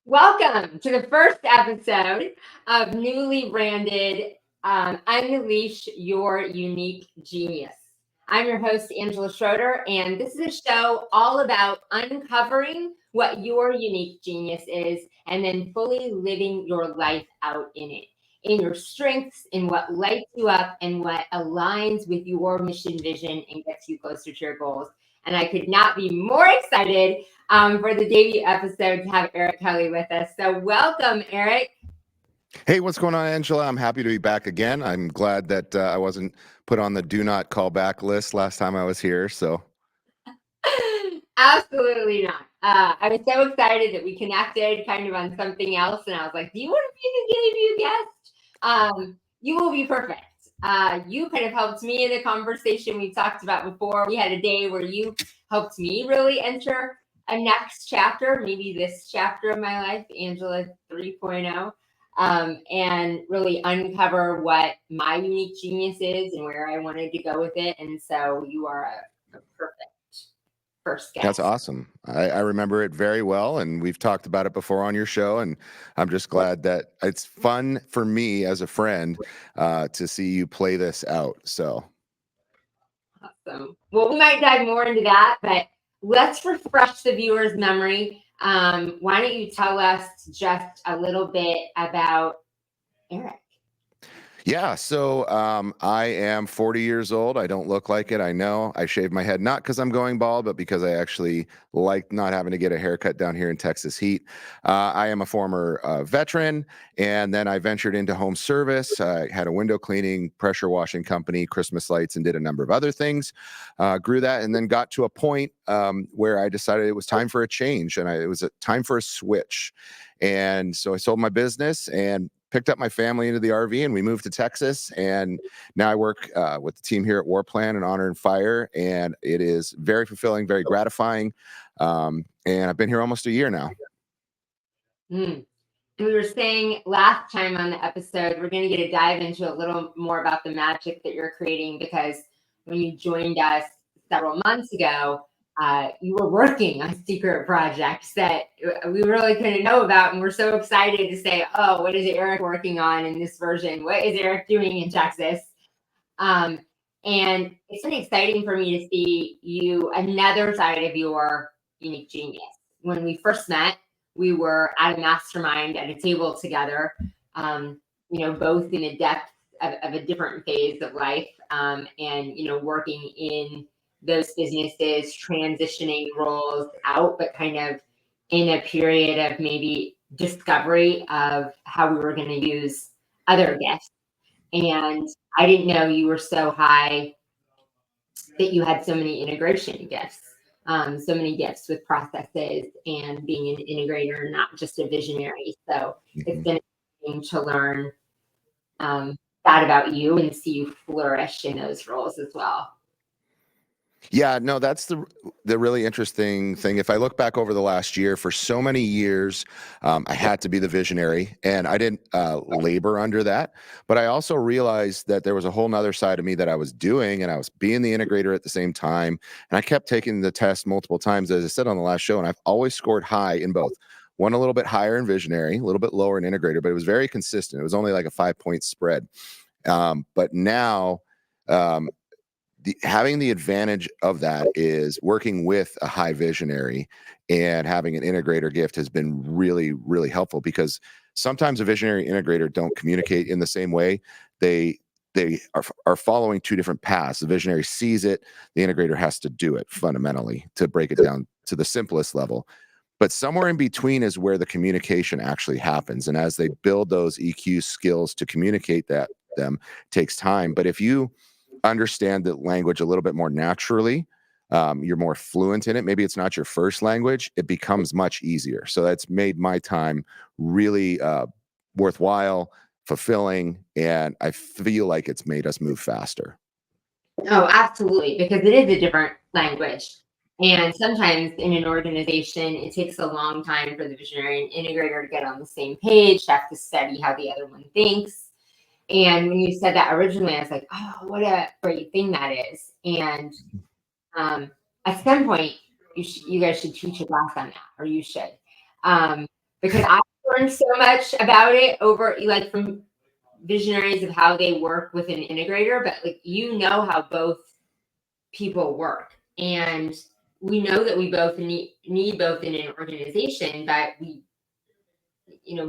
Welcome to the first episode of newly branded Unleash Your Unique Genius. I'm your host, Angela Schroeder, and this is a show all about uncovering what your unique genius is and then fully living your life out in it, in your strengths, in what lights you up and what aligns with your mission, vision, and gets you closer to your goals. And I could not be more excited for the debut episode to have Eric Kelly with us. So welcome, Eric. Hey, what's going on, Angela? I'm happy to be back again. I'm glad that I wasn't put on the do not call back list last time I was here. So Absolutely not. I was so excited that we connected kind of on something else. And I was like, do you want to be the debut guest? You will be perfect. You kind of helped me in the conversation we talked about before. We had a day where you helped me really enter a next chapter, maybe this chapter of my life, Angela 3.0, and really uncover what my unique genius is and where I wanted to go with it. And so you are a perfect first guest. That's awesome. I remember it very well, and we've talked about it before on your show, and I'm just glad that it's fun for me as a friend to see you play this out. So awesome. Well, we might dive more into that, but let's refresh the viewer's memory. Why don't you tell us just a little bit about Eric? yeah, so I am 40 years old. I don't look like it. I know. I shaved my head, not because I'm going bald, but because I actually like not having to get a haircut down here in Texas heat. I am a former veteran, and then I ventured into home service. I had a window cleaning, pressure washing company, Christmas lights, and did a number of other things. Grew that, and then got to a point where I decided it was time for a change, and it was time for a switch. And so I sold my business and picked up my family into the RV, and we moved to Texas. And now I work with the team here at WarPlan and Honor Fire, and it is very fulfilling, very gratifying. And I've been here almost a year now. And we were saying last time on the episode, we're going to get a dive into a little more about the magic that you're creating, because when you joined us several months ago, you were working on secret projects that we really couldn't know about. And we're so excited to say, oh, what is Eric working on in this version? What is Eric doing in Texas? And it's been exciting for me to see you, another side of your unique genius. When we first met, we were at a mastermind at a table together, both in the depth of a different phase of life, and, working in those businesses, transitioning roles out, but kind of in a period of maybe discovery of how we were going to use other gifts. And I didn't know you were so high that you had so many integration gifts, so many gifts with processes and being an integrator, not just a visionary. So it's been interesting to learn that about you and see you flourish in those roles as well. Yeah, no, that's the really interesting thing. If I look back over the last year, for so many years, I had to be the visionary, and I didn't labor under that. But I also realized that there was a whole nother side of me that I was doing, and I was being the integrator at the same time. And I kept taking the test multiple times, as I said on the last show, and I've always scored high in both. One a little bit higher in visionary, a little bit lower in integrator, but it was very consistent. It was only like a 5-point spread. But now, having the advantage of that is working with a high visionary, and having an integrator gift has been really, really helpful, because sometimes a visionary integrator don't communicate in the same way. They are following two different paths. The visionary sees it, the integrator has to do it fundamentally to break it down to the simplest level. But somewhere in between is where the communication actually happens. And as they build those EQ skills to communicate that them takes time. But if you understand the language a little bit more naturally, you're more fluent in it. Maybe it's not your first language, it becomes much easier. So that's made my time really worthwhile, fulfilling, and I feel like it's made us move faster. Oh, absolutely, because it is a different language. And sometimes in an organization, it takes a long time for the visionary and integrator to get on the same page, to have to study how the other one thinks. And when you said that originally, I was like, oh, what a great thing that is. And at some point, you guys should teach a class on that, or you should. Because I learned so much about it over, like, from visionaries of how they work with an integrator, but like, how both people work. And we know that we both need both in an organization, but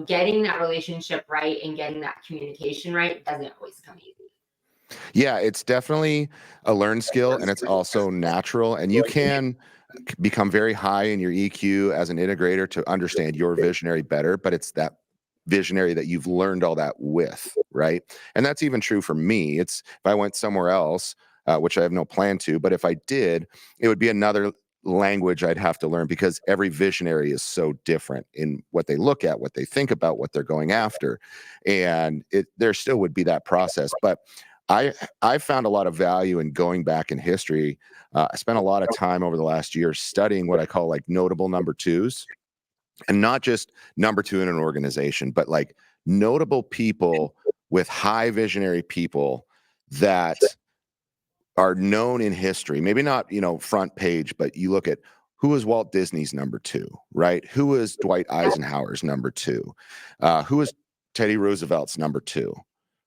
getting that relationship right and getting that communication right doesn't always come easy. Yeah, it's definitely a learned skill, and it's also natural. And you can become very high in your EQ as an integrator to understand your visionary better, but it's that visionary that you've learned all that with, right? And that's even true for me. It's if I went somewhere else, which I have no plan to, but if I did, it would be another language I'd have to learn because every visionary is so different in what they look at, what they think about, what they're going after. And there still would be that process. But I found a lot of value in going back in history. I spent a lot of time over the last year studying what I call like notable number twos, and not just number two in an organization, but like notable people with high visionary people that are known in history. Maybe not, front page, but you look at who was Walt Disney's number two, right? Who was Dwight Eisenhower's number two? Who was Teddy Roosevelt's number two?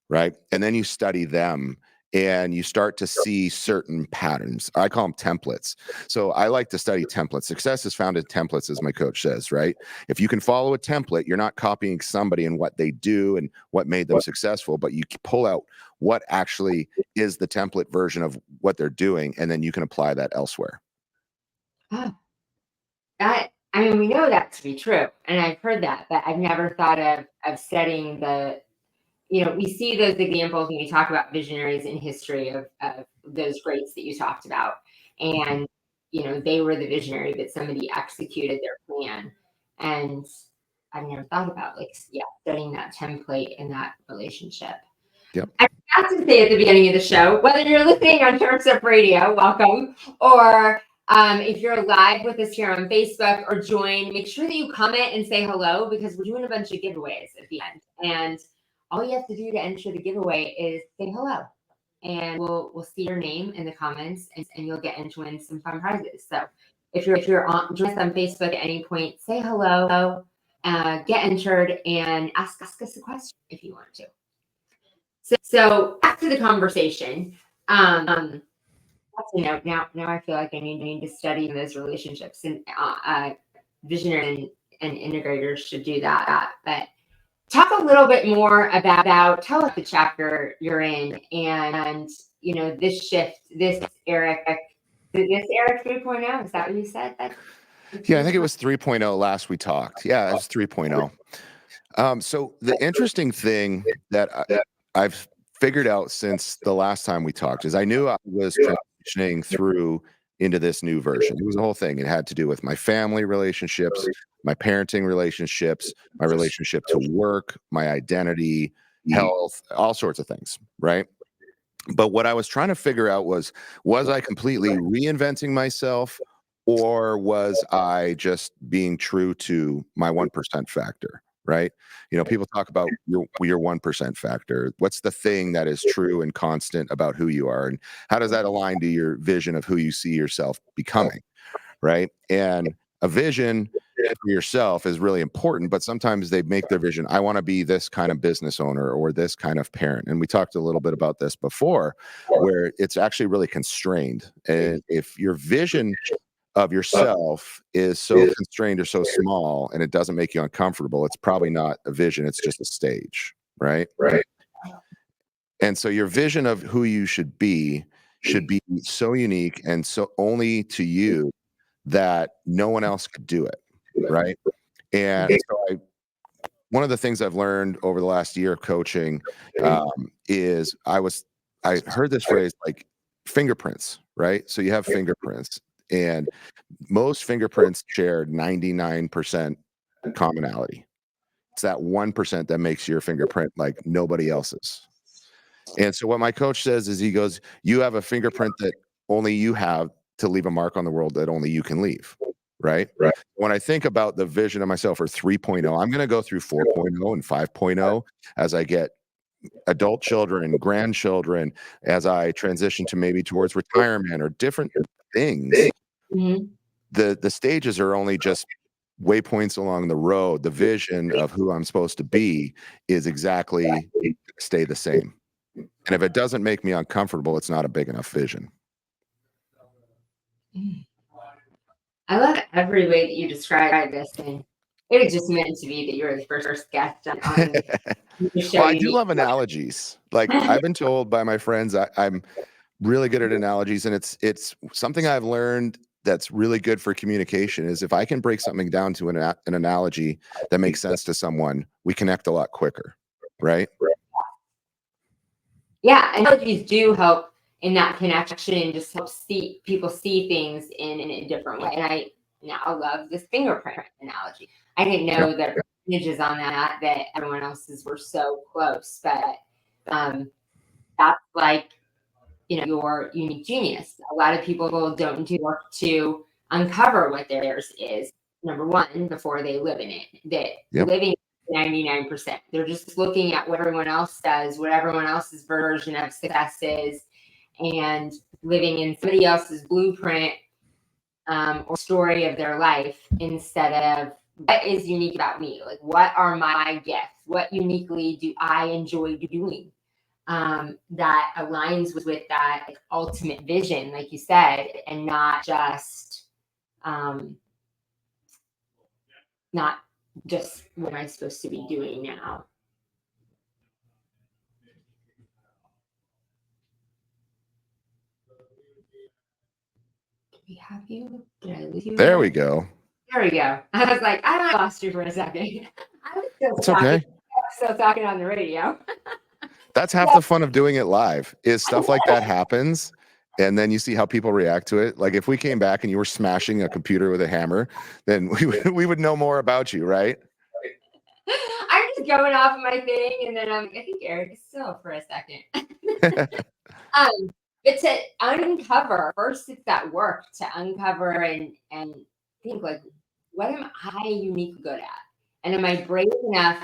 Right? And then you study them and you start to see certain patterns. I call them templates. So I like to study templates. Success is found in templates, as my coach says, right? If you can follow a template, you're not copying somebody and what they do and what made them successful, but you pull out what actually is the template version of what they're doing, and then you can apply that elsewhere. Oh, we know that to be true. And I've heard that, but I've never thought of studying we see those examples when we talk about visionaries in history of those greats that you talked about. And, they were the visionary, but somebody executed their plan. And I've never thought about studying that template in that relationship. Yep. I forgot to say at the beginning of the show, whether you're listening on Terms Up Radio, welcome, or if you're live with us here on Facebook or join, make sure that you comment and say hello, because we're doing a bunch of giveaways at the end. And all you have to do to enter the giveaway is say hello, and we'll see your name in the comments, and you'll get to win some fun prizes. So if you're join us on Facebook at any point, say hello, get entered, and ask us a question if you want to. So back to the conversation. Now I feel like I need to study those relationships, and visionaries and integrators should do that. But talk a little bit more tell us the chapter you're in, and this shift, this Eric 3.0. Is that what you said? Yeah, I think it was 3.0 last we talked. Yeah, it was 3.0. So the interesting thing that I've figured out since the last time we talked is I knew I was transitioning through into this new version. It was a whole thing. It had to do with my family relationships, my parenting relationships, my relationship to work, my identity, health, all sorts of things, right? But what I was trying to figure out was I completely reinventing myself, or was I just being true to my 1% factor, right? People talk about your 1% factor. What's the thing that is true and constant about who you are? And how does that align to your vision of who you see yourself becoming, right? And a vision for yourself is really important, but sometimes they make their vision, I want to be this kind of business owner or this kind of parent. And we talked a little bit about this before, where it's actually really constrained. And if your vision of yourself is so constrained or so small and it doesn't make you uncomfortable, it's probably not a vision, it's just a stage, right? And so your vision of who you should be so unique and so only to you that no one else could do it, right? And so one of the things I've learned over the last year of coaching is I heard this phrase like fingerprints, right? So you have fingerprints, and most fingerprints share 99% commonality. It's that 1% that makes your fingerprint like nobody else's. And so what my coach says is he goes, you have a fingerprint that only you have to leave a mark on the world that only you can leave, right? When I think about the vision of myself for 3.0, I'm going to go through 4.0 and 5.0 as I get adult children, grandchildren, as I transition to maybe towards retirement or different things. The stages are only just waypoints along the road. The vision of who I'm supposed to be is exactly stay the same. And if it doesn't make me uncomfortable, it's not a big enough vision. I love every way that you describe this, and it was just meant to be that you were the first guest on the show. Well, I do love analogies. Like I've been told by my friends, I'm really good at analogies, and it's something I've learned that's really good for communication is if I can break something down to an analogy that makes sense to someone, we connect a lot quicker, right? Yeah, analogies do help in that connection, just help people see things in a different way. And I now love this fingerprint analogy. I didn't know that images on that everyone else's were so close, but that's like, your unique genius. A lot of people don't do work to uncover what theirs is, number one, before they live in it. That living 99%. They're just looking at what everyone else does, what everyone else's version of success is, and living in somebody else's blueprint or story of their life instead of what is unique about me? Like, what are my gifts? What uniquely do I enjoy doing? That aligns with that ultimate vision, like you said, and not just what am I supposed to be doing now. Do we have you? Did I lose you? There we go. There we go. I was like, I lost you for a second. I was still It's talking. okay. I was still talking on the radio. That's half the fun of doing it live is stuff like that happens. And then you see how people react to it. Like if we came back and you were smashing a computer with a hammer, then we would know more about you, right? I'm just going off of my thing, and then I think Eric is still for a second. But to uncover, first it's that work to uncover and think like, what am I uniquely good at? And am I brave enough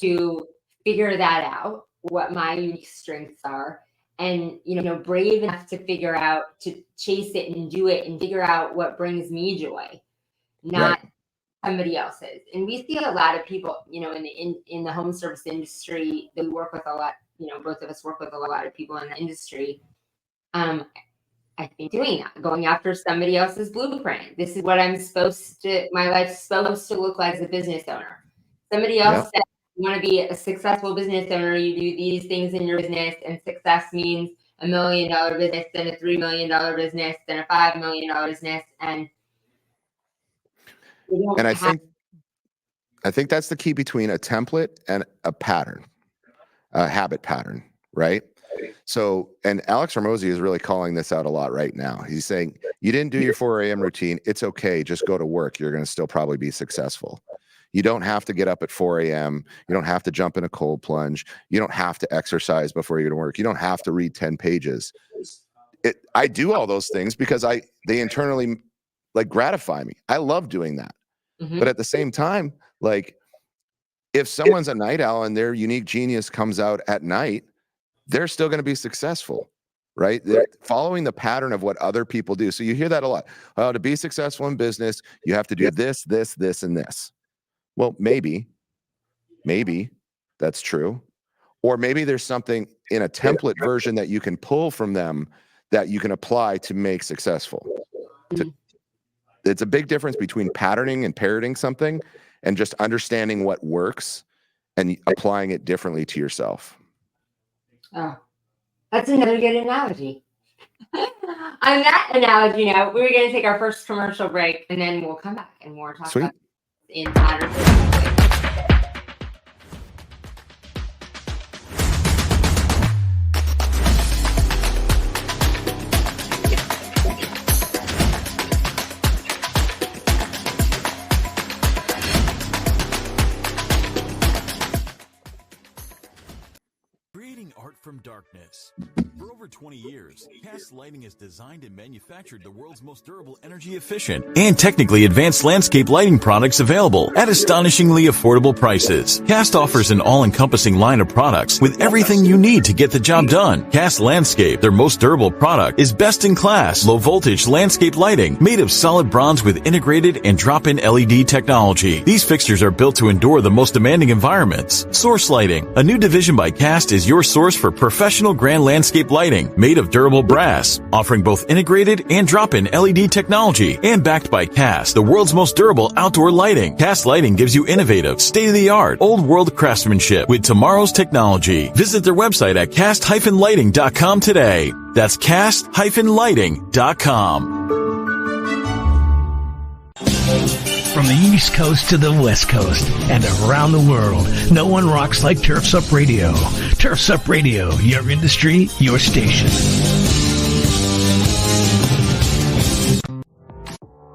to figure that out, what my unique strengths are? And, brave enough to figure out, to chase it and do it and figure out what brings me joy, not somebody else's. And we see a lot of people, in the home service industry that we work with a lot, both of us work with a lot of people in the industry. I think doing that, going after somebody else's blueprint. This is what my life's supposed to look like as a business owner. Somebody else said, you want to be a successful business owner, you do these things in your business, and success means $1 million business, then a $3 million business, then a $5 million business. And I think that's the key between a template and a pattern, a habit pattern, right? So, and Alex Hormozy is really calling this out a lot right now. He's saying, you didn't do your 4 a.m. routine. It's okay. Just go to work. You're going to still probably be successful. You don't have to get up at 4 a.m. You don't have to jump in a cold plunge. You don't have to exercise before you go to work. You don't have to read 10 pages. I do all those things because they internally like gratify me. I love doing that. But at the same time, like if someone's a night owl and their unique genius comes out at night, they're still going to be successful, right? They're following the pattern of what other people do. So you hear that a lot. Oh, to be successful in business, you have to do this, this, and this. Well, maybe that's true. Or maybe there's something in a template version that you can pull from them that you can apply to make successful. it's a big difference between patterning and parroting something and just understanding what works and applying it differently to yourself. Oh, that's another good analogy. On that analogy note, we're going to take our first commercial break, and then we'll come back and more talk about insider business. Creating art from darkness. For over 20 years, Cast Lighting has designed and manufactured the world's most durable, energy efficient, and technically advanced landscape lighting products available at astonishingly affordable prices. Cast offers an all-encompassing line of products with everything you need to get the job done. Cast Landscape, their most durable product, is best-in-class, low-voltage landscape lighting made of solid bronze with integrated and drop-in LED technology. These fixtures are built to endure the most demanding environments. Source Lighting, a new division by Cast, is your source for professional grand landscape lighting made of durable brass, offering both integrated and drop-in LED technology, and backed by Cast, the world's most durable outdoor lighting. Cast Lighting gives you innovative, state-of-the-art, old-world craftsmanship with tomorrow's technology. Visit their website at cast-lighting.com today. That's cast-lighting.com. From the East Coast to the West Coast and around the world, no one rocks like Turf's Up Radio. Turf's Up Radio, your industry, your station.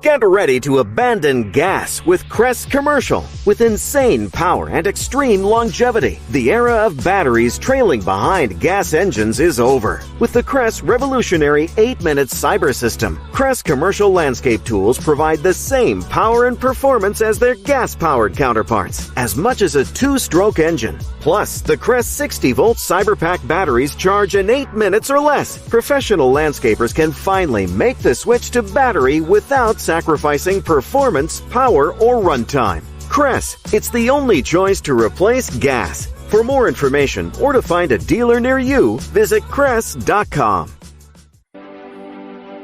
Get ready to abandon gas with Crest Commercial. With insane power and extreme longevity, the era of batteries trailing behind gas engines is over. With the Crest revolutionary 8-minute cyber system, Crest Commercial landscape tools provide the same power and performance as their gas-powered counterparts, as much as a 2-stroke engine. Plus, the Crest 60-volt CyberPack batteries charge in 8 minutes or less. Professional landscapers can finally make the switch to battery without sacrificing performance, power, or runtime. Crest, it's the only choice to replace gas. For more information or to find a dealer near you, visit Crest.com.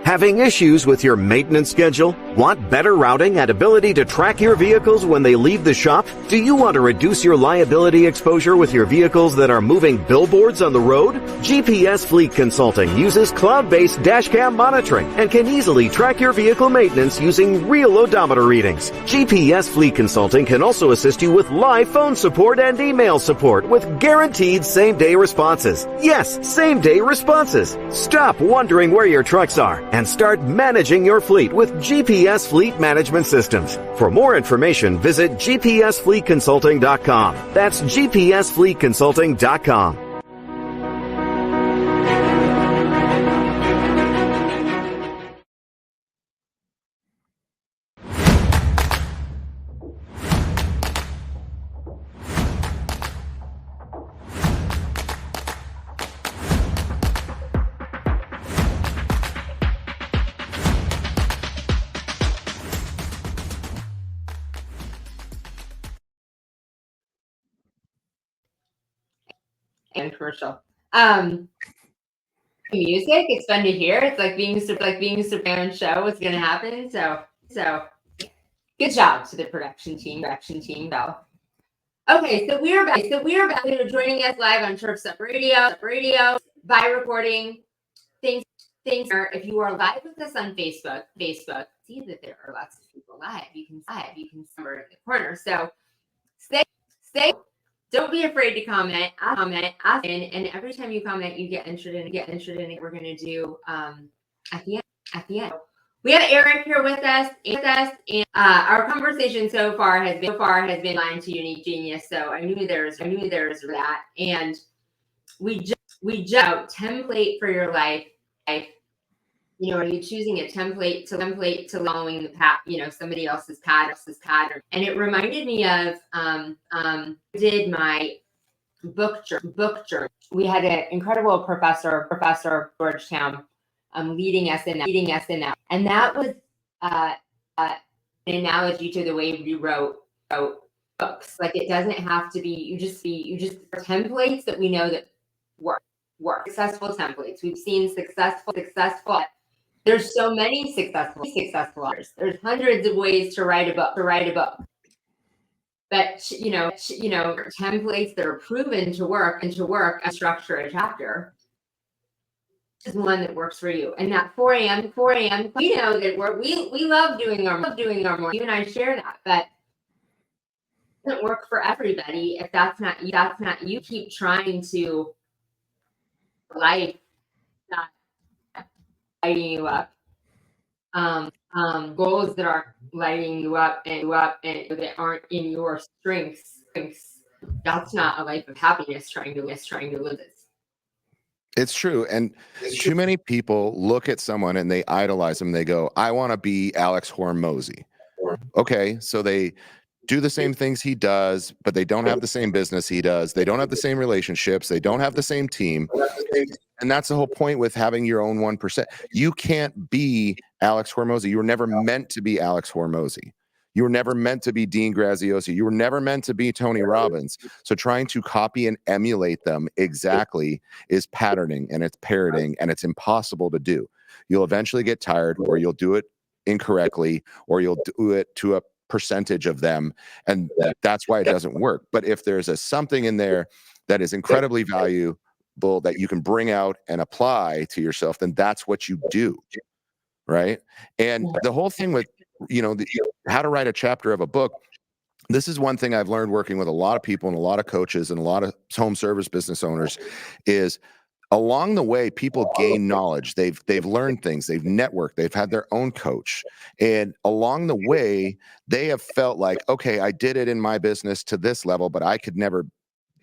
Having issues with your maintenance schedule? Want better routing and ability to track your vehicles when they leave the shop? Do you want to reduce your liability exposure with your vehicles that are moving billboards on the road? GPS Fleet Consulting uses cloud-based dashcam monitoring and can easily track your vehicle maintenance using real odometer readings. GPS Fleet Consulting can also assist you with live phone support and email support with guaranteed same-day responses. Yes, same-day responses. Stop wondering where your trucks are and start managing your fleet with GPS Fleet Management Systems. For more information, visit gpsfleetconsulting.com. That's gpsfleetconsulting.com. And commercial. Music, it's fun to hear. It's like being my own show. What's going to happen? So good job to the production team, Bell. Okay, so we're back. You're joining us live on Turf's Up Radio by recording things. If you are live with us on Facebook, see that there are lots of people live. You can somewhere in the corner. So stay. Don't be afraid to comment. Ask in, and every time you comment, you get entered in. It. We're going to do at the end. We have Eric here with us, and our conversation so far has been aligned to Unique Genius. So I knew there's that, and we just template for your life. You know, are you choosing a template to following the path, somebody else's pattern? And it reminded me of did my book journey. We had an incredible professor Georgetown, leading us in that, and that was an analogy to the way we wrote books. Like, it doesn't have to be you just templates that we know that work. Successful templates. We've seen successful There's so many successful authors. There's hundreds of ways to write a book. But templates that are proven to work and structure a chapter is one that works for you. And that 4 a.m. We know that we love doing our morning. You and I share that, but it doesn't work for everybody. If that's not you, keep trying to life not lighting you up. Goals that aren't lighting you up and that aren't in your strengths. That's not a life of happiness trying to live this. It's true. And too many people look at someone and they idolize them. They go, I want to be Alex Hormozy. Okay. So they do the same things he does, but they don't have the same business he does. They don't have the same relationships. They don't have the same team. And that's the whole point with having your own 1%. You can't be Alex Hormozy. You were never meant to be Alex Hormozy. You were never meant to be Dean Graziosi. You were never meant to be Tony Robbins. So trying to copy and emulate them exactly is patterning, and it's parroting, and it's impossible to do. You'll eventually get tired, or you'll do it incorrectly, or you'll do it to a percentage of them, and that's why it doesn't work. But if there's something in there that is incredibly valuable that you can bring out and apply to yourself, then that's what you do, right? And the whole thing with how to write a chapter of a book, this is one thing I've learned working with a lot of people and a lot of coaches and a lot of home service business owners is along the way, people gain knowledge. They've learned things, they've networked, they've had their own coach. And along the way, they have felt like, okay, I did it in my business to this level, but I could never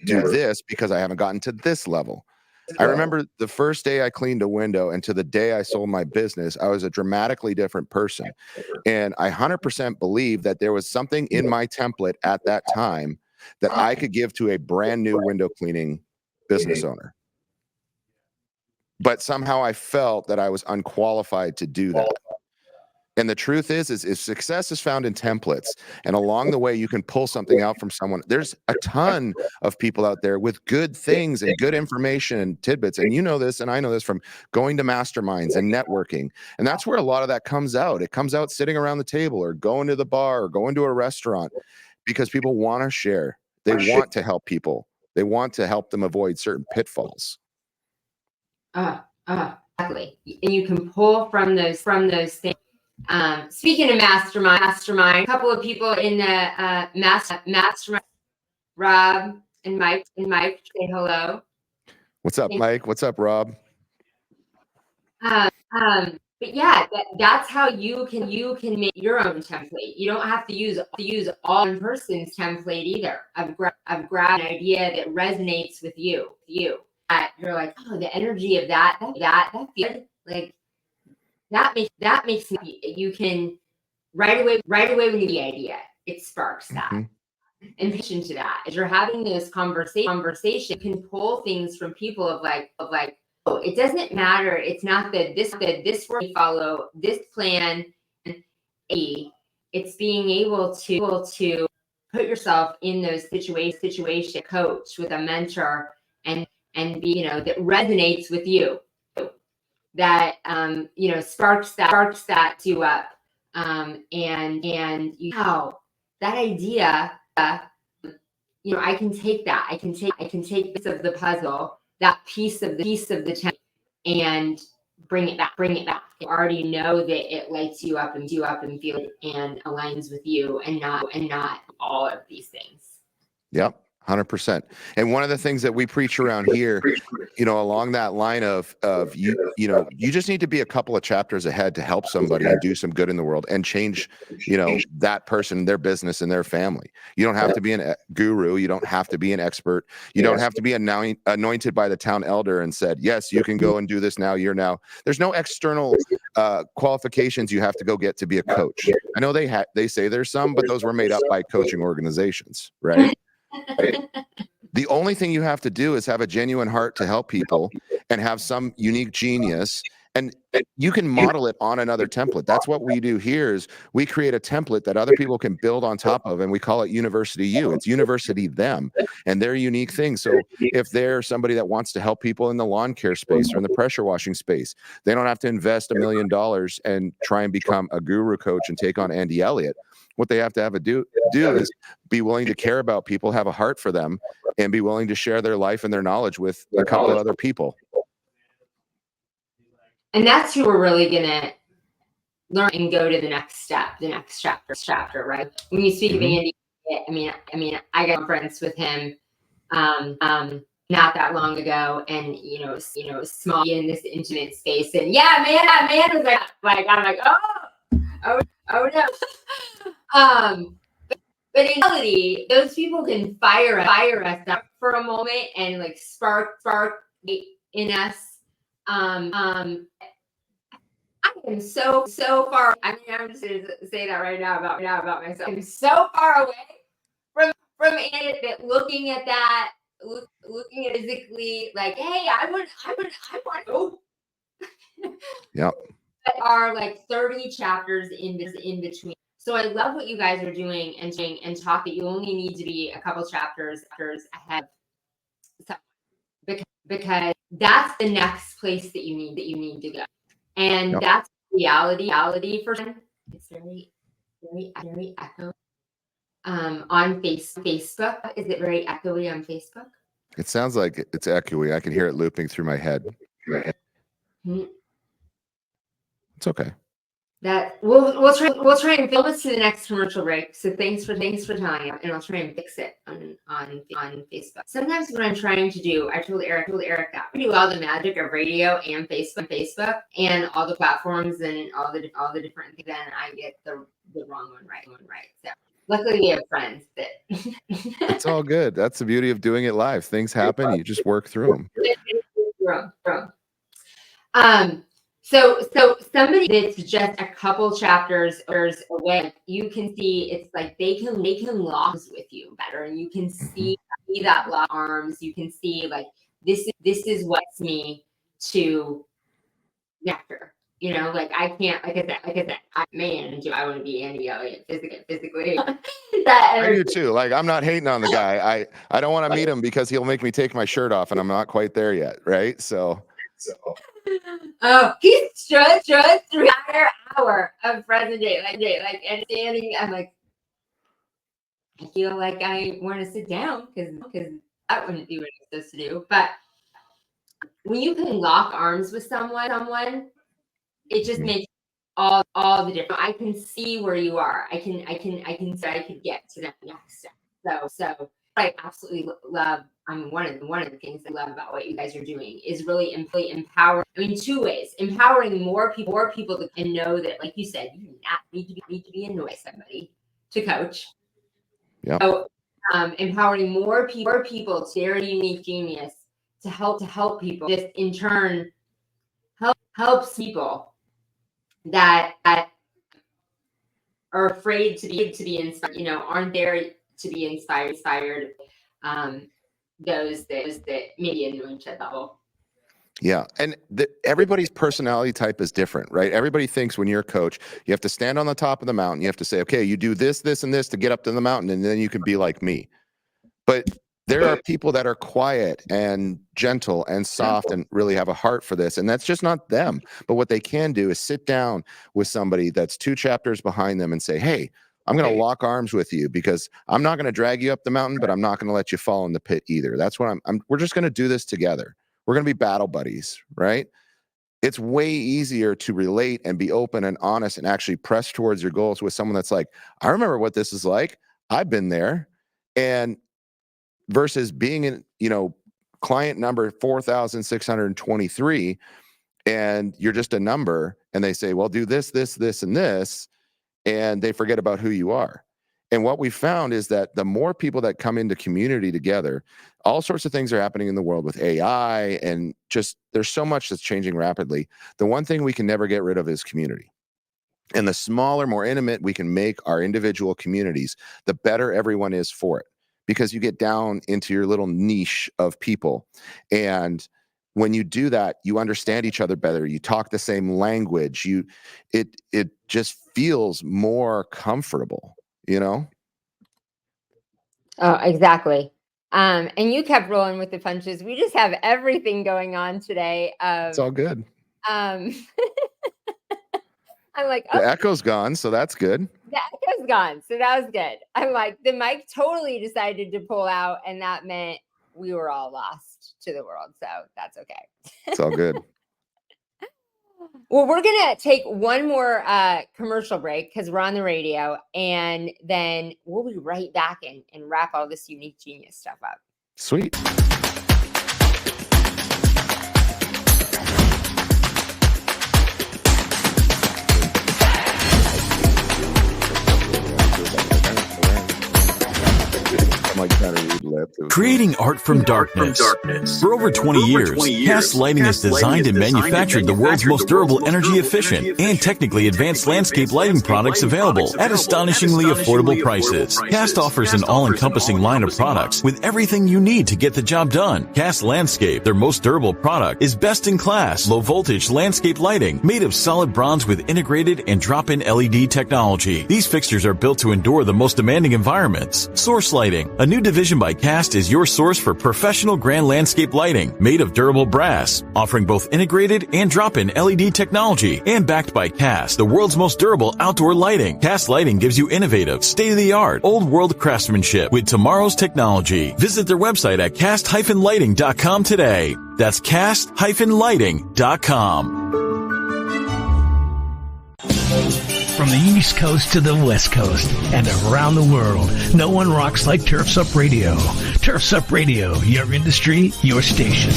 do this because I haven't gotten to this level. I remember the first day I cleaned a window and to the day I sold my business, I was a dramatically different person. And I 100% believe that there was something in my template at that time that I could give to a brand new window cleaning business owner. But somehow I felt that I was unqualified to do that. And the truth is success is found in templates. And along the way, you can pull something out from someone. There's a ton of people out there with good things and good information and tidbits. And you know this, and I know this from going to masterminds and networking. And that's where a lot of that comes out. It comes out sitting around the table or going to the bar or going to a restaurant because people want to share. They want to help people. They want to help them avoid certain pitfalls. Exactly. And you can pull from those things. Speaking of mastermind, a couple of people in the mastermind, Rob and Mike, say hello. What's up, Mike? What's up, Rob? But yeah, that's how you can make your own template. You don't have to use all one person's template either. I've grabbed an idea that resonates with you. That you're like, oh, the energy of that feels like. That makes you can right away when you get the idea, it sparks that. Mm-hmm. In addition to that, as you're having this conversation, you can pull things from people of like, oh, it doesn't matter. It's not that this we follow this plan. It's being able to put yourself in those situation, coach with a mentor and be, that resonates with you. That sparks that you up, and that idea. I can take that. I can take piece of the puzzle, that piece of the template, and bring it back. You already know that it lights you up and feel it and aligns with you, and not all of these things. Yep. 100%. And one of the things that we preach around here, along that line of you just need to be a couple of chapters ahead to help somebody and do some good in the world and change, that person, their business and their family. You don't have to be a guru. You don't have to be an expert. You don't have to be anointed by the town elder and said, yes, you can go and do this now. There's no external qualifications you have to go get to be a coach. I know they say there's some, but those were made up by coaching organizations, right? The only thing you have to do is have a genuine heart to help people and have some unique genius And you can model it on another template. That's what we do here is we create a template that other people can build on top of, and we call it University You. It's University Them and their unique thing. So if they're somebody that wants to help people in the lawn care space or in the pressure washing space, they don't have to invest $1 million and try and become a guru coach and take on Andy Elliott. What they have to do is be willing to care about people, have a heart for them, and be willing to share their life and their knowledge with a couple of other people. And that's who we're really gonna learn and go to the next step, the next chapter, right? When you speak of Andy, I mean, I got friends with him not that long ago, and small in this intimate space, and man was like I'm like, oh no. But in reality, those people can fire us up for a moment and like spark in us. I am so far. I mean, I'm just going to say that right now about myself. I'm so far away from it that looking at physically, like, hey, I want to go. Yep. There are like 30 chapters in between. So I love what you guys are doing and talk that you only need to be a couple chapters ahead, because that's the next place that you need to go. And that's reality for them. It's very echo. On Facebook, is it very echoey on Facebook? It sounds like it's echoey. I can hear it looping through my head. Mm-hmm. It's okay. That we'll try and film this to the next commercial break. So thanks for telling me, and I'll try and fix it on Facebook. Sometimes what I'm trying to do, I told Eric that we do all the magic of radio and Facebook and all the platforms and all the different things. Then I get the wrong one right. So luckily we have friends that. It's all good. That's the beauty of doing it live. Things happen. You just work through them. So somebody that's just a couple chapters away, you can see it's like they can lock with you better, and you can see that lock arms. You can see like this is what's me to nectar. Like I can't, like I said, I want to be Andy Elliott physically. I do too. Like I'm not hating on the guy. I don't want to meet him because he'll make me take my shirt off, and I'm not quite there yet, right? So. Oh, he stood through the entire hour of present day, like and standing. I'm like, I feel like I want to sit down because that wouldn't be what I'm supposed to do. But when you can lock arms with someone, it just makes all the difference. I can see where you are. I can say I could get to that next step. So I absolutely love. One of the things I love about what you guys are doing is really empower. I mean, two ways: empowering more people to know that, like you said, you not need to be annoyed by somebody to coach. Yeah. So, empowering more people to their unique genius to help people. This in turn helps people that are afraid to be inspired. Aren't there to be inspired. Those that maybe annoy each other. Yeah. And everybody's personality type is different, right? Everybody thinks when you're a coach, you have to stand on the top of the mountain. You have to say, okay, you do this, this, and this to get up to the mountain, and then you can be like me. But there are people that are quiet and gentle and soft and really have a heart for this. And that's just not them. But what they can do is sit down with somebody that's 2 chapters behind them and say, hey, I'm going to lock arms with you because I'm not going to drag you up the mountain, but I'm not going to let you fall in the pit either. That's what we're just going to do this together. We're going to be battle buddies, right? It's way easier to relate and be open and honest and actually press towards your goals with someone that's like, I remember what this is like. I've been there. And versus being in, client number 4,623, and you're just a number, and they say, well, do this, this, this, and this, and they forget about who you are. And what we found is that the more people that come into community together, all sorts of things are happening in the world with AI, and just there's so much that's changing rapidly. The one thing we can never get rid of is community. And the smaller, more intimate we can make our individual communities, the better everyone is for it. Because you get down into your little niche of people, and when you do that, you understand each other better. You talk the same language. It just feels more comfortable, you know? Oh, exactly. And you kept rolling with the punches. We just have everything going on today. It's all good. I'm like, The oh, echo's gone, so that's good. the echo's gone. So that was good. I'm like, the mic totally decided to pull out, and that meant we were all lost to the world. So that's okay. It's all good. Well, we're going to take one more commercial break because we're on the radio, and then we'll be right back and wrap all this unique genius stuff up. Sweet. Creating art from darkness. For over 20 years, Cast Lighting has designed and manufactured the world's most durable, energy efficient, and technically advanced landscape lighting products available at astonishingly affordable prices. Cast offers an all-encompassing line of products with everything you need to get the job done. Cast Landscape, their most durable product, is best-in-class, low-voltage landscape lighting made of solid bronze with integrated and drop-in LED technology. These fixtures are built to endure the most demanding environments. Source Lighting, a new division by Cast, is your source for professional grand landscape lighting made of durable brass, offering both integrated and drop-in LED technology, and backed by Cast, the world's most durable outdoor lighting. Cast Lighting gives you innovative, state-of-the-art, old-world craftsmanship with tomorrow's technology. Visit their website at cast-lighting.com today. That's cast-lighting.com. From the East Coast to the West Coast and around the world, no one rocks like Turf's Up Radio. Turf's Up Radio, your industry, your station.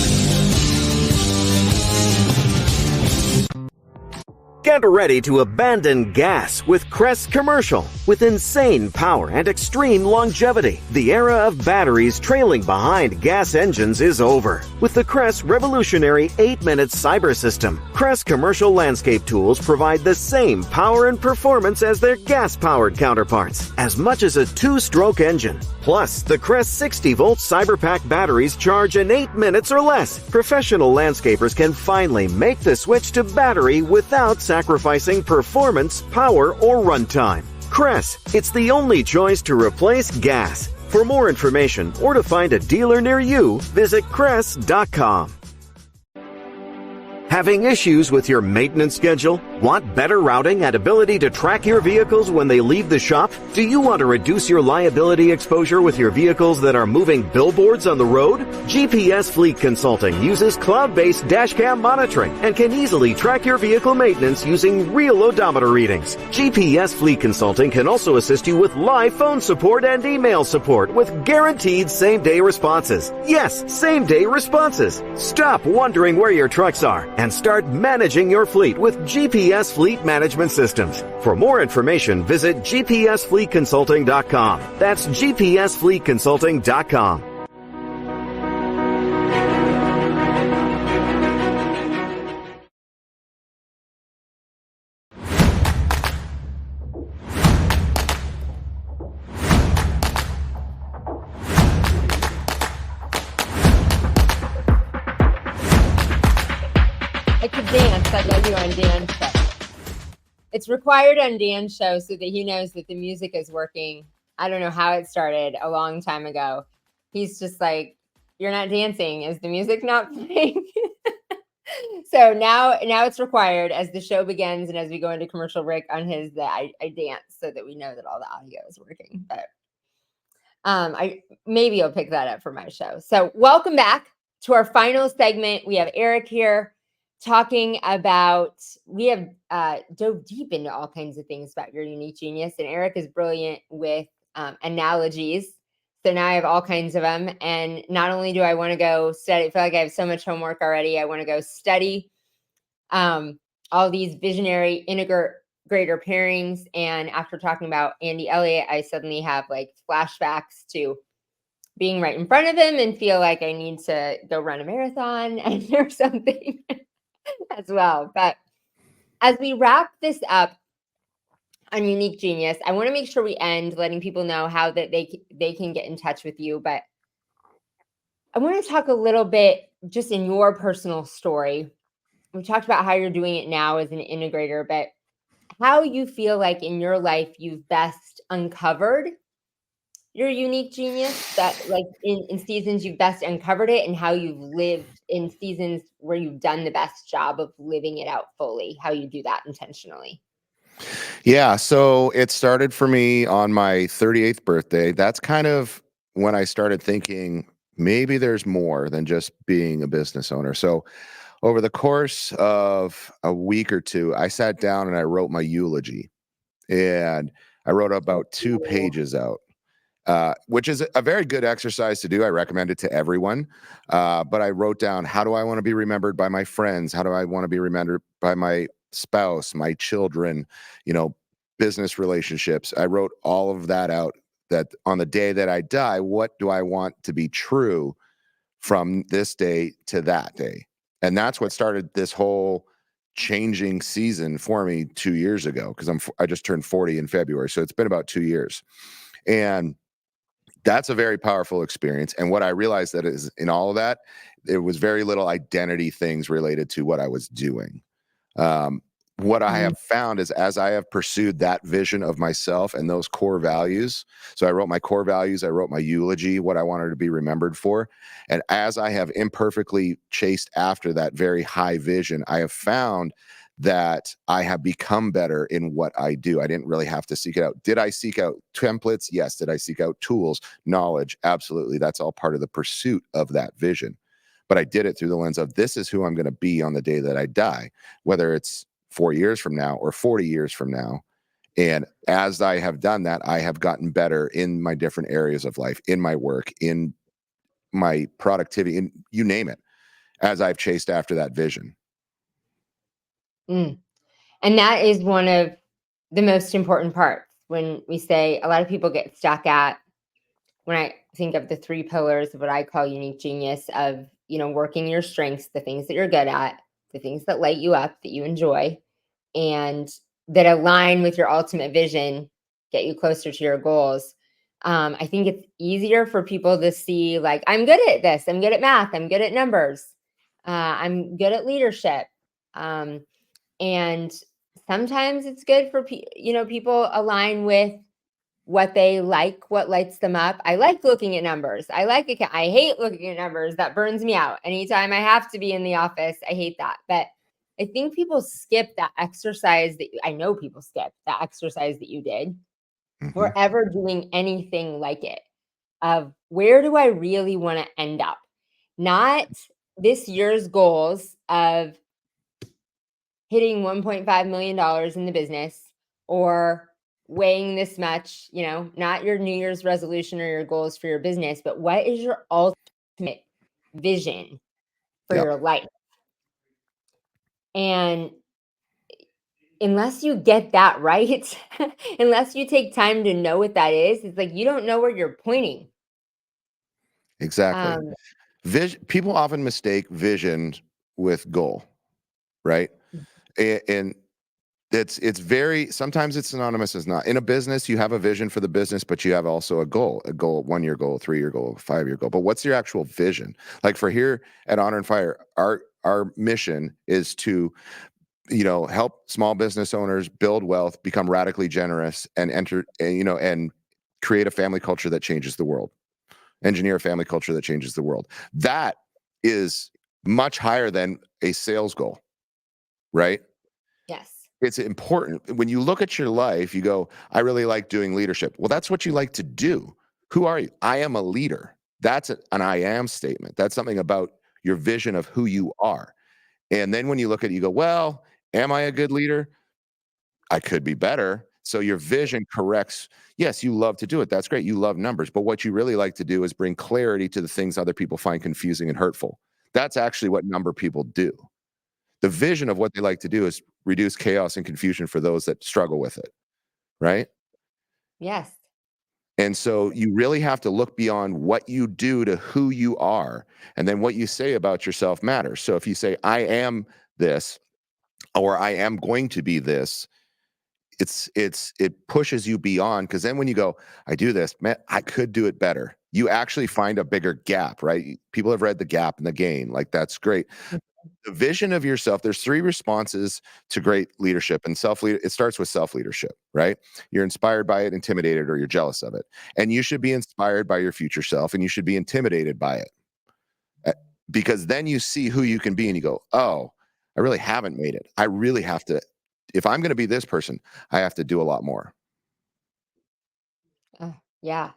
Get ready to abandon gas with Crest Commercial. With insane power and extreme longevity, the era of batteries trailing behind gas engines is over. With the Crest revolutionary 8-minute cyber system, Crest Commercial landscape tools provide the same power and performance as their gas-powered counterparts, as much as a 2-stroke engine. Plus, the Crest 60-volt CyberPack batteries charge in 8 minutes or less. Professional landscapers can finally make the switch to battery without sacrificing performance, power, or runtime. Crest, it's the only choice to replace gas. For more information or to find a dealer near you, visit Crest.com. Having issues with your maintenance schedule? Want better routing and ability to track your vehicles when they leave the shop? Do you want to reduce your liability exposure with your vehicles that are moving billboards on the road? GPS Fleet Consulting uses cloud-based dashcam monitoring and can easily track your vehicle maintenance using real odometer readings. GPS Fleet Consulting can also assist you with live phone support and email support with guaranteed same-day responses. Yes, same-day responses. Stop wondering where your trucks are and start managing your fleet with GPS Fleet Management Systems. For more information, visit gpsfleetconsulting.com. That's gpsfleetconsulting.com. I could dance. I love you on Dan's show. It's required on Dan's show so that he knows that the music is working. I don't know how it started a long time ago. He's just like, you're not dancing. Is the music not playing? So now it's required as the show begins and as we go into commercial break on his that I dance so that we know that all the audio is working. But maybe I'll pick that up for my show. So welcome back to our final segment. We have Eric here talking about, we have dove deep into all kinds of things about your unique genius, and Eric is brilliant with analogies. So now I have all kinds of them, and not only do I want to go study, I feel like I have so much homework already. I want to go study all these visionary integrator pairings, and after talking about Andy Elliott, I suddenly have like flashbacks to being right in front of him and feel like I need to go run a marathon and or something as well. But as we wrap this up on Unique Genius, I want to make sure we end letting people know how that they can get in touch with you. But I want to talk a little bit just in your personal story, we talked about how you're doing it now as an integrator, but how you feel like in your life you've best uncovered your unique genius, that like in seasons you've best uncovered it, and how you've lived in seasons where you've done the best job of living it out fully, how you do that intentionally. Yeah, so it started for me on my 38th birthday. That's kind of when I started thinking maybe there's more than just being a business owner. So over the course of a week or two, I sat down and I wrote my eulogy, and I wrote about 2 pages out. Which is a very good exercise to do. I recommend it to everyone. But I wrote down, how do I want to be remembered by my friends? How do I want to be remembered by my spouse, my children, business relationships? I wrote all of that out, that on the day that I die, what do I want to be true from this day to that day? And that's what started this whole changing season for me 2 years ago, because I just turned 40 in February. So it's been about 2 years. And that's a very powerful experience. And what I realized that is in all of that, there was very little identity things related to what I was doing. What I have found is, as I have pursued that vision of myself and those core values, so I wrote my core values, I wrote my eulogy, what I wanted to be remembered for. And as I have imperfectly chased after that very high vision, I have found that I have become better in what I do. I didn't really have to seek it out. Did I seek out templates? Yes. Did I seek out tools, knowledge? Absolutely. That's all part of the pursuit of that vision. But I did it through the lens of, this is who I'm going to be on the day that I die, whether it's 4 years from now or 40 years from now. And as I have done that, I have gotten better in my different areas of life, in my work, in my productivity, in you name it, as I've chased after that vision. And that is one of the most important parts when we say, a lot of people get stuck at, when I think of the 3 pillars of what I call unique genius, of, working your strengths, the things that you're good at, the things that light you up, that you enjoy, and that align with your ultimate vision, get you closer to your goals. I think it's easier for people to see, like, I'm good at this. I'm good at math. I'm good at numbers. I'm good at leadership. And sometimes it's good for people align with what they like, what lights them up. I like looking at numbers. I hate looking at numbers. That burns me out. Anytime I have to be in the office, I hate that. But I think people skip that exercise I know people skip that exercise that you did, or ever doing anything like it, of where do I really want to end up? Not this year's goals of hitting $1.5 million in the business, or weighing this much, not your New Year's resolution or your goals for your business, but what is your ultimate vision for your life? And unless you get that right, unless you take time to know what that is, it's like you don't know where you're pointing. Exactly. People often mistake vision with goal, right? And it's very, sometimes it's synonymous as not. In a business, you have a vision for the business, but you have also a 1-year goal, 3-year goal, 5-year goal. But what's your actual vision? Like for here at Honor and Fire, our mission is to help small business owners build wealth, become radically generous, and and create a family culture that changes the world. Engineer a family culture that changes the world. That is much higher than a sales goal, right? Yes. It's important. When you look at your life, you go, I really like doing leadership. Well, that's what you like to do. Who are you? I am a leader. That's an I am statement. That's something about your vision of who you are. And then when you look at it, you go, well, am I a good leader? I could be better. So your vision corrects. Yes, you love to do it. That's great. You love numbers. But what you really like to do is bring clarity to the things other people find confusing and hurtful. That's actually what number people do. The vision of what they like to do is reduce chaos and confusion for those that struggle with it, right? Yes. And so you really have to look beyond what you do to who you are. And then what you say about yourself matters. So if you say, I am this, or I am going to be this, it pushes you beyond, because then when you go, I do this, man, I could do it better. you actually find a bigger gap, right? People have read The Gap and The Gain. Like, that's great. The vision of yourself, there's 3 responses to great leadership, and it starts with self-leadership, right? You're inspired by it, intimidated, or you're jealous of it. And you should be inspired by your future self, and you should be intimidated by it. Because then you see who you can be and you go, oh, I really haven't made it. I really have to, if I'm going to be this person, I have to do a lot more. Yeah.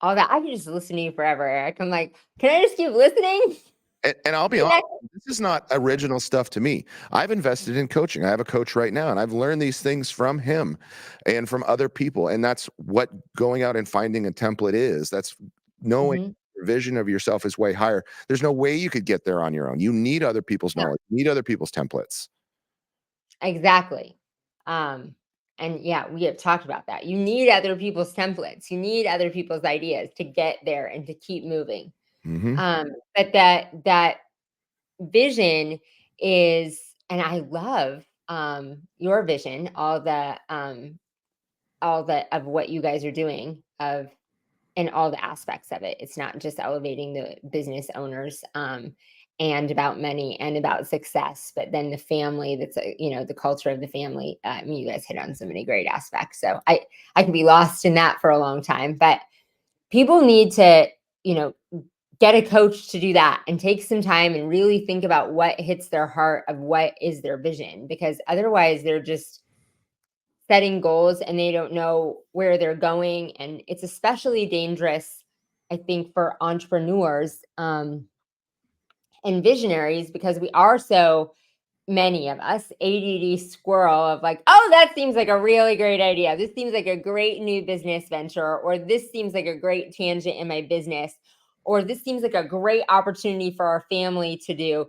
All that. I could just listen to you forever, Eric. I'm like, can I just keep listening? And I'll be honest, this is not original stuff to me. I've invested in coaching. I have a coach right now, and I've learned these things from him and from other people. And that's what going out and finding a template is. That's knowing your vision of yourself is way higher. There's no way you could get there on your own. You need other people's knowledge. You need other people's templates. Exactly. And yeah, we have talked about that. You need other people's templates. You need other people's ideas to get there and to keep moving. But that vision is, and I love your vision, all the of what you guys are doing and all the aspects of it. It's not just elevating the business owners and about money and about success, but then the family, that's the culture of the family. I mean, you guys hit on so many great aspects. So I can be lost in that for a long time, but people need to, get a coach to do that and take some time and really think about what hits their heart of what is their vision, because otherwise they're just setting goals and they don't know where they're going. And it's especially dangerous, I think, for entrepreneurs and visionaries, because we are so many of us ADD squirrel of like, oh, that seems like a really great idea. This seems like a great new business venture, or this seems like a great tangent in my business, or this seems like a great opportunity for our family to do,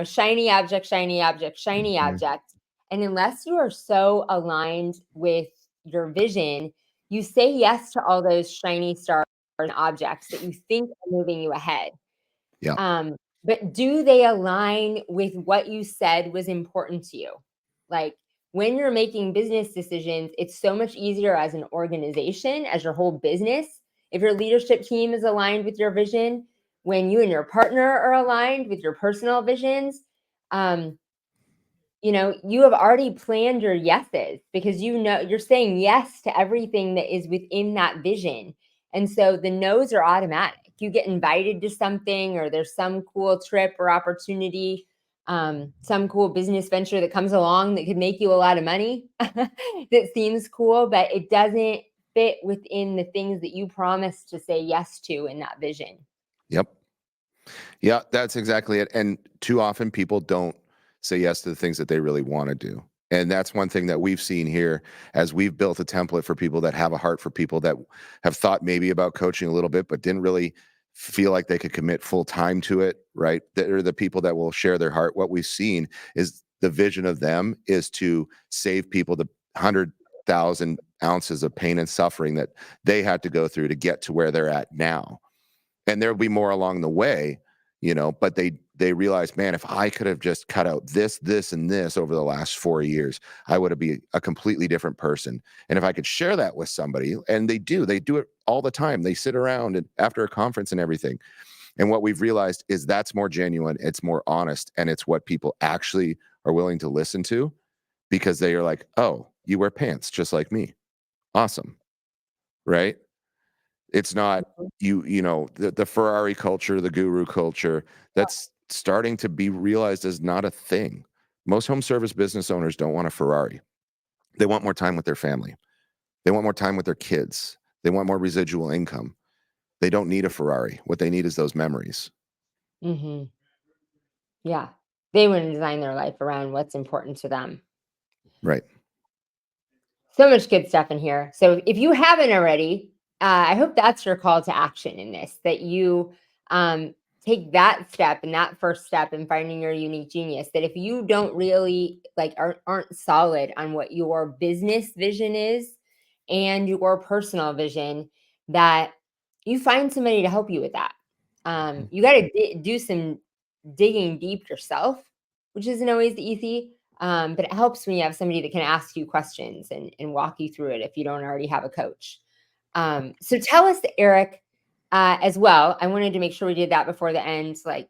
shiny object, shiny object, shiny object. And unless you are so aligned with your vision, you say yes to all those shiny stars and objects that you think are moving you ahead. Yeah. But do they align with what you said was important to you? Like, when you're making business decisions, it's so much easier as an organization, as your whole business, if your leadership team is aligned with your vision, when you and your partner are aligned with your personal visions, you have already planned your yeses, because you're saying yes to everything that is within that vision. And so the no's are automatic. You get invited to something, or there's some cool trip or opportunity, some cool business venture that comes along that could make you a lot of money that seems cool, but it doesn't fit within the things that you promised to say yes to in that vision. Yep. Yeah, that's exactly it. And too often people don't say yes to the things that they really want to do. And that's one thing that we've seen here as we've built a template for people that have a heart for people that have thought maybe about coaching a little bit, but didn't really feel like they could commit full time to it, right? That are the people that will share their heart. What we've seen is the vision of them is to save people the 100,000 ounces of pain and suffering that they had to go through to get to where they're at now. And there'll be more along the way, but they realize, man, if I could have just cut out this, and this over the last 4 years, I would have been a completely different person. And if I could share that with somebody, and they do it all the time. They sit around and after a conference and everything. And what we've realized is that's more genuine, it's more honest, and it's what people actually are willing to listen to, because they are like, oh, you wear pants just like me. Awesome. Right? It's not the Ferrari culture, the guru culture, that's starting to be realized as not a thing. Most home service business owners don't want a Ferrari. They want more time with their family. They want more time with their kids. They want more residual income. They don't need a Ferrari. What they need is those memories. Mm-hmm. Yeah. They want to design their life around what's important to them. Right. So much good stuff in here. So if you haven't already, I hope that's your call to action in this, that you take that step and that first step in finding your unique genius, that if you don't really aren't solid on what your business vision is and your personal vision, that you find somebody to help you with that. You got to do some digging deep yourself, which isn't always easy. But it helps when you have somebody that can ask you questions and walk you through it if you don't already have a coach. So tell us, Eric, as well. I wanted to make sure we did that before the end. Like,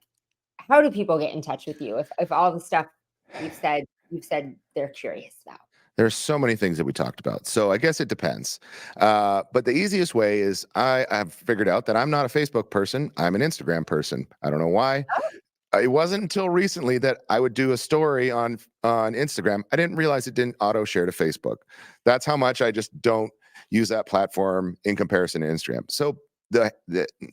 how do people get in touch with you if all the stuff you've said they're curious about? There's so many things that we talked about. So I guess it depends. But the easiest way is I've figured out that I'm not a Facebook person. I'm an Instagram person. I don't know why. It wasn't until recently that I would do a story on Instagram. I didn't realize it didn't auto share to Facebook. That's how much I just don't use that platform in comparison to Instagram. So the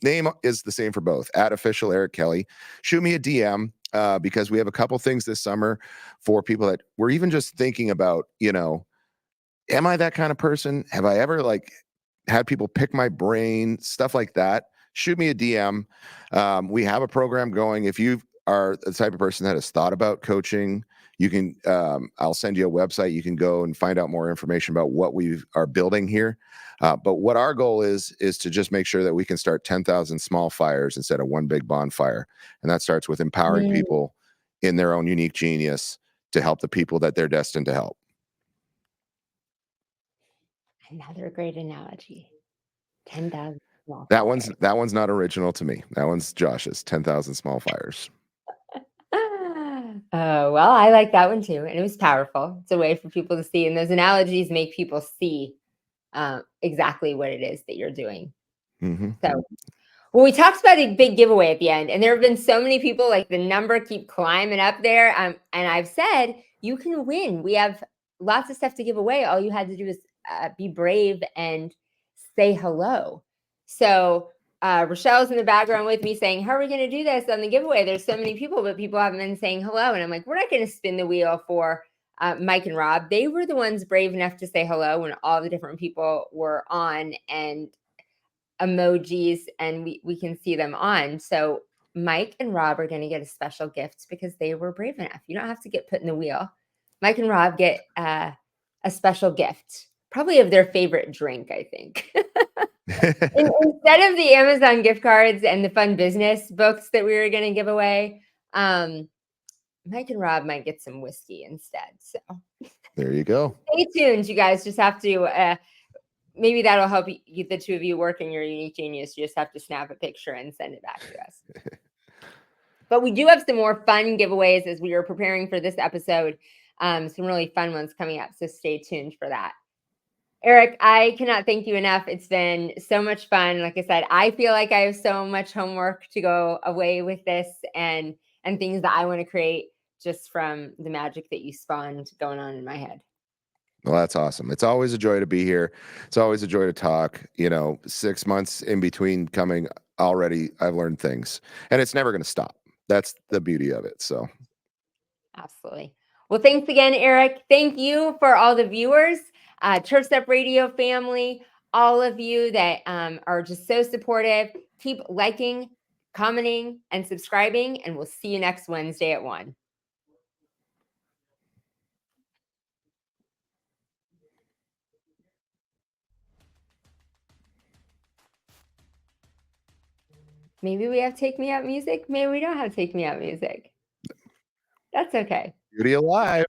name is the same for both. @official Eric Kelly. Shoot me a DM because we have a couple things this summer for people that we're even just thinking about. Am I that kind of person? Have I ever had people pick my brain? Stuff like that. Shoot me a DM. We have a program going. If you are the type of person that has thought about coaching, you can, I'll send you a website. You can go and find out more information about what we are building here. But what our goal is to just make sure that we can start 10,000 small fires instead of one big bonfire. And that starts with empowering people in their own unique genius to help the people that they're destined to help. Another great analogy. 10,000 small That fires. one's not original to me. That one's Josh's. 10,000 small fires. Well, I like that one too, and it was powerful. It's a way for people to see, and those analogies make people see exactly what it is that you're doing. So, well, we talked about a big giveaway at the end, and there have been so many people, like the number keep climbing up there. And I've said you can win. We have lots of stuff to give away. All you had to do is be brave and say hello. So Rochelle's in the background with me saying, how are we going to do this on the giveaway? There's so many people, but people haven't been saying hello. And I'm like, we're not going to spin the wheel for Mike and Rob. They were the ones brave enough to say hello when all the different people were on and emojis, and we can see them on. So Mike and Rob are going to get a special gift because they were brave enough. You don't have to get put in the wheel. Mike and Rob get a special gift, probably of their favorite drink, I think. Instead of the Amazon gift cards and the fun business books that we were going to give away, Mike and Rob might get some whiskey instead. So there you go. Stay tuned, you guys. Just have to maybe that'll help you, the two of you work in your unique genius. You just have to snap a picture and send it back to us. But we do have some more fun giveaways as we are preparing for this episode. Some really fun ones coming up. So stay tuned for that. Eric, I cannot thank you enough. It's been so much fun. Like I said, I feel like I have so much homework to go away with this and things that I want to create just from the magic that you spawned going on in my head. Well, that's awesome. It's always a joy to be here. It's always a joy to talk. 6 months in between coming already, I've learned things, and it's never going to stop. That's the beauty of it. So absolutely. Well, thanks again, Eric. Thank you for all the viewers, Turfs Up Radio family, all of you that are just so supportive. Keep liking, commenting, and subscribing, and we'll see you next Wednesday at 1. Maybe we have Take Me Out music. Maybe we don't have Take Me Out music. That's okay. beauty alive.